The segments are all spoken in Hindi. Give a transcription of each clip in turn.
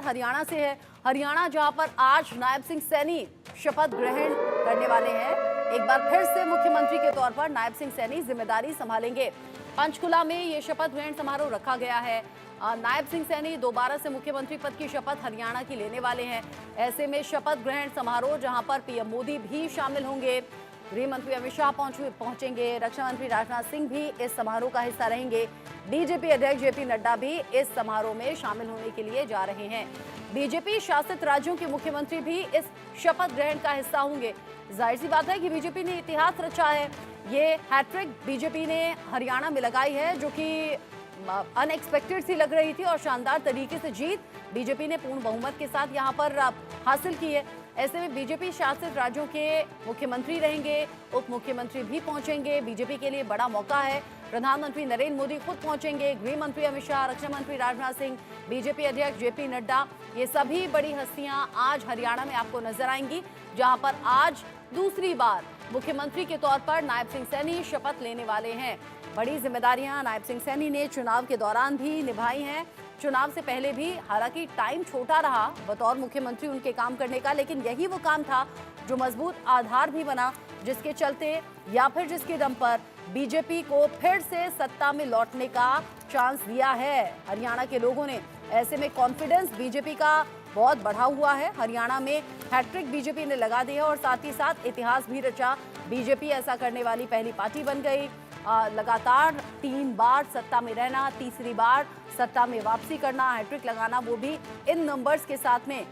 हरियाणा से है। हरियाणा जहां पर आज नायब सिंह सैनी शपथ ग्रहण करने वाले हैं। एक बार फिर से मुख्यमंत्री के तौर पर नायब सिंह सैनी जिम्मेदारी संभालेंगे। पंचकुला में ये शपथ ग्रहण समारोह रखा गया है। नायब सिंह सैनी दोबारा से मुख्यमंत्री पद की शपथ हरियाणा की लेने वाले हैं। ऐसे में शपथ ग्रहण समारोह जहां पर पीएम मोदी भी शामिल होंगे, गृह मंत्री अमित शाह पहुंचेंगे, रक्षा मंत्री राजनाथ सिंह भी इस समारोह का हिस्सा रहेंगे। बीजेपी अध्यक्ष जेपी नड्डा भी इस समारोह में शामिल होने के लिए जा रहे हैं। बीजेपी शासित राज्यों के मुख्यमंत्री भी इस शपथ ग्रहण का हिस्सा होंगे। जाहिर सी बात है कि बीजेपी ने इतिहास रचा है। ये हैट्रिक बीजेपी ने हरियाणा में लगाई है, जो कि अनएक्सपेक्टेड सी लग रही थी और शानदार तरीके से जीत बीजेपी ने पूर्ण बहुमत के साथ यहां पर हासिल की है। ऐसे में बीजेपी शासित राज्यों के मुख्यमंत्री रहेंगे, उप मुख्यमंत्री भी पहुंचेंगे। बीजेपी के लिए बड़ा मौका है। प्रधानमंत्री नरेंद्र मोदी खुद पहुंचेंगे, गृह मंत्री अमित शाह, रक्षा मंत्री राजनाथ सिंह, बीजेपी अध्यक्ष जेपी नड्डा, ये सभी बड़ी हस्तियां आज हरियाणा में आपको नजर आएंगी, जहां पर आज दूसरी बार मुख्यमंत्री के तौर पर नायब सिंह सैनी शपथ लेने वाले हैं। बड़ी जिम्मेदारियां नायब सिंह सैनी ने चुनाव के दौरान भी निभाई हैं। चुनाव से पहले भी, हालांकि टाइम छोटा रहा बतौर मुख्यमंत्री उनके काम करने का, लेकिन यही वो काम था जो मजबूत आधार भी बना, जिसके चलते या फिर जिसके दम पर बीजेपी को फिर से सत्ता में लौटने का चांस दिया है हरियाणा के लोगों ने। ऐसे में कॉन्फिडेंस बीजेपी का बहुत बढ़ा हुआ है। हरियाणा में हैट्रिक बीजेपी ने लगा दी है और साथ ही साथ इतिहास भी रचा। बीजेपी ऐसा करने वाली पहली पार्टी बन गई। लगातार 3 बार सत्ता में रहना, तीसरी बार सत्ता में वापसी करना, हैट्रिक लगाना, वो भी इन नंबर्स के साथ में,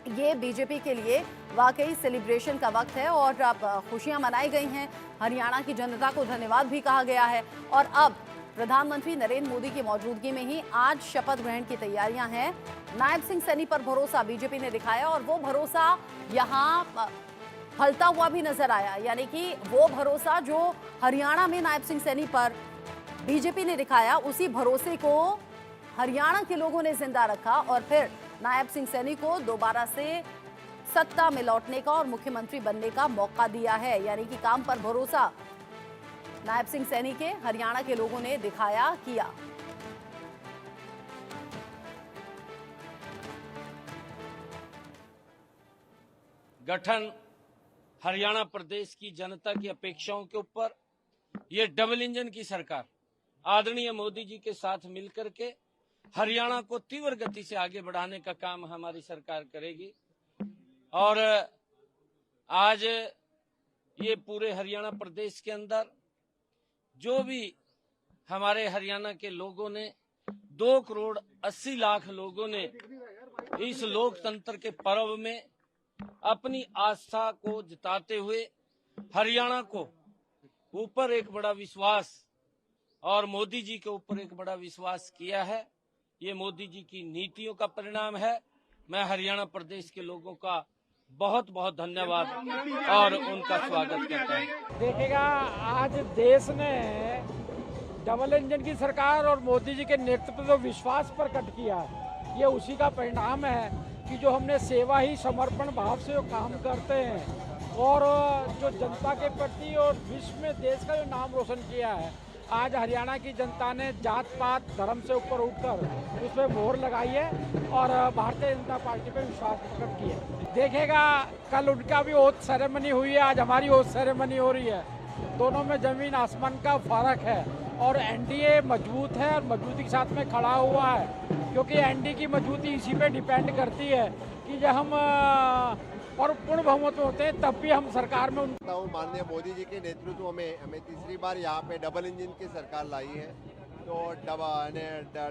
ये बीजेपी के लिए वाकई सेलिब्रेशन का वक्त है और अब खुशियां मनाई गई हैं। हरियाणा की जनता को धन्यवाद भी कहा गया है और अब प्रधानमंत्री नरेंद्र मोदी की मौजूदगी में ही आज शपथ ग्रहण की तैयारियां हैं। नायब सिंह सैनी पर भरोसा बीजेपी ने दिखाया और वो भरोसा यहाँ फलता हुआ भी नजर आया। यानी कि वो भरोसा जो हरियाणा में नायब सिंह सैनी पर बीजेपी ने दिखाया, उसी भरोसे को हरियाणा के लोगों ने जिंदा रखा और फिर नायब सिंह सैनी को दोबारा से सत्ता में लौटने का और मुख्यमंत्री बनने का मौका दिया है। यानी कि काम पर भरोसा नायब सिंह सैनी के हरियाणा के लोगों ने दिखाया, किया। गठन हरियाणा प्रदेश की जनता की अपेक्षाओं के ऊपर ये डबल इंजन की सरकार आदरणीय मोदी जी के साथ मिलकर के हरियाणा को तीव्र गति से आगे बढ़ाने का काम हमारी सरकार करेगी। और आज ये पूरे हरियाणा प्रदेश के अंदर जो भी हमारे हरियाणा के लोगों ने 2 करोड़ 80 लाख लोगों ने इस लोकतंत्र के पर्व में अपनी आस्था को जताते हुए हरियाणा को ऊपर एक बड़ा विश्वास और मोदी जी के ऊपर एक बड़ा विश्वास किया है। ये मोदी जी की नीतियों का परिणाम है। मैं हरियाणा प्रदेश के लोगों का बहुत बहुत धन्यवाद और उनका स्वागत करता हूं। देखिएगा, आज देश ने डबल इंजन की सरकार और मोदी जी के नेतृत्व में विश्वास प्रकट किया, ये उसी का परिणाम है कि जो हमने सेवा ही समर्पण भाव से जो काम करते हैं और जो जनता के प्रति और विश्व में देश का जो नाम रोशन किया है, आज हरियाणा की जनता ने जात पात धर्म से ऊपर उठकर उसमें मोहर लगाई है और भारतीय जनता पार्टी पर विश्वास प्रकट किया है। देखिएगा, कल उनका भी ओथ सेरेमनी हुई है, आज हमारी ओथ सेरेमनी हो रही है। दोनों में जमीन आसमान का फर्क है और एनडीए मजबूत है और मजबूती के साथ में खड़ा हुआ है, क्योंकि एनडीए की मजबूती इसी पे डिपेंड करती है कि जब हम और पूर्ण बहुमत में होते हैं तब भी हम सरकार में माननीय मोदी जी के नेतृत्व में हमें तीसरी बार यहाँ पे डबल इंजन की सरकार लाई है। तो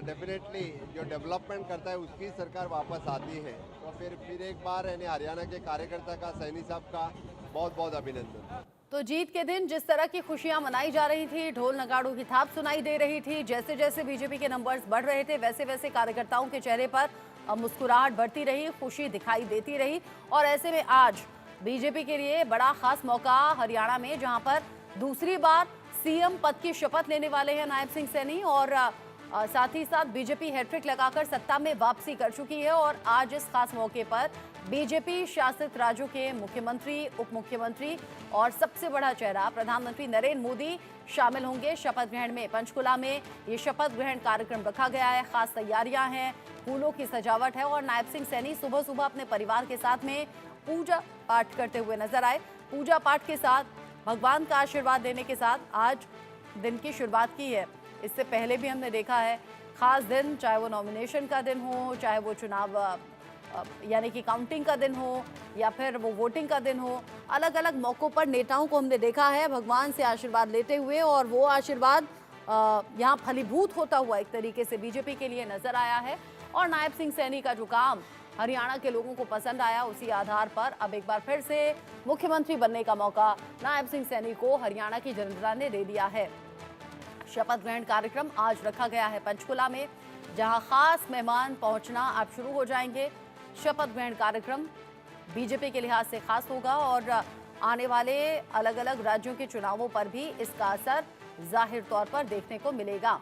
डेफिनेटली जो डेवलपमेंट करता है उसकी सरकार वापस आती है। तो फिर एक बार हरियाणा के कार्यकर्ता का, सैनी साहब का बहुत बहुत अभिनंदन। तो जीत के दिन जिस तरह की खुशियां मनाई जा रही थी, ढोल नगाड़ों की थाप सुनाई दे रही थी, जैसे जैसे बीजेपी के नंबर्स बढ़ रहे थे, वैसे वैसे कार्यकर्ताओं के चेहरे पर मुस्कुराहट बढ़ती रही, खुशी दिखाई देती रही। और ऐसे में आज बीजेपी के लिए बड़ा खास मौका हरियाणा में, जहां पर दूसरी बार सीएम पद की शपथ लेने वाले हैं नायब सिंह सैनी और साथ ही साथ बीजेपी हैट्रिक लगाकर सत्ता में वापसी कर चुकी है और आज इस खास मौके पर बीजेपी शासित राज्यों के मुख्यमंत्री, उप मुख्यमंत्री और सबसे बड़ा चेहरा प्रधानमंत्री नरेंद्र मोदी शामिल होंगे शपथ ग्रहण में। पंचकुला में ये शपथ ग्रहण कार्यक्रम रखा गया है, खास तैयारियां हैं, फूलों की सजावट है और नायब सिंह सैनी सुबह सुबह अपने परिवार के साथ में पूजा पाठ करते हुए नजर आए। पूजा पाठ के साथ भगवान का आशीर्वाद देने के साथ आज दिन की शुरुआत की है। इससे पहले भी हमने देखा है खास दिन, चाहे वो नॉमिनेशन का दिन हो, चाहे वो चुनाव यानी कि काउंटिंग का दिन हो या फिर वो वोटिंग का दिन हो, अलग अलग मौक़ों पर नेताओं को हमने देखा है भगवान से आशीर्वाद लेते हुए और वो आशीर्वाद यहाँ फलीभूत होता हुआ एक तरीके से बीजेपी के लिए नजर आया है। और नायब सिंह सैनी का जो काम हरियाणा के लोगों को पसंद आया, उसी आधार पर अब एक बार फिर से मुख्यमंत्री बनने का मौका नायब सिंह सैनी को हरियाणा की जनता ने दे दिया है। शपथ ग्रहण कार्यक्रम आज रखा गया है पंचकुला में, जहां खास मेहमान पहुंचना अब शुरू हो जाएंगे। शपथ ग्रहण कार्यक्रम बीजेपी के लिहाज से खास होगा और आने वाले अलग अलग राज्यों के चुनावों पर भी इसका असर जाहिर तौर पर देखने को मिलेगा।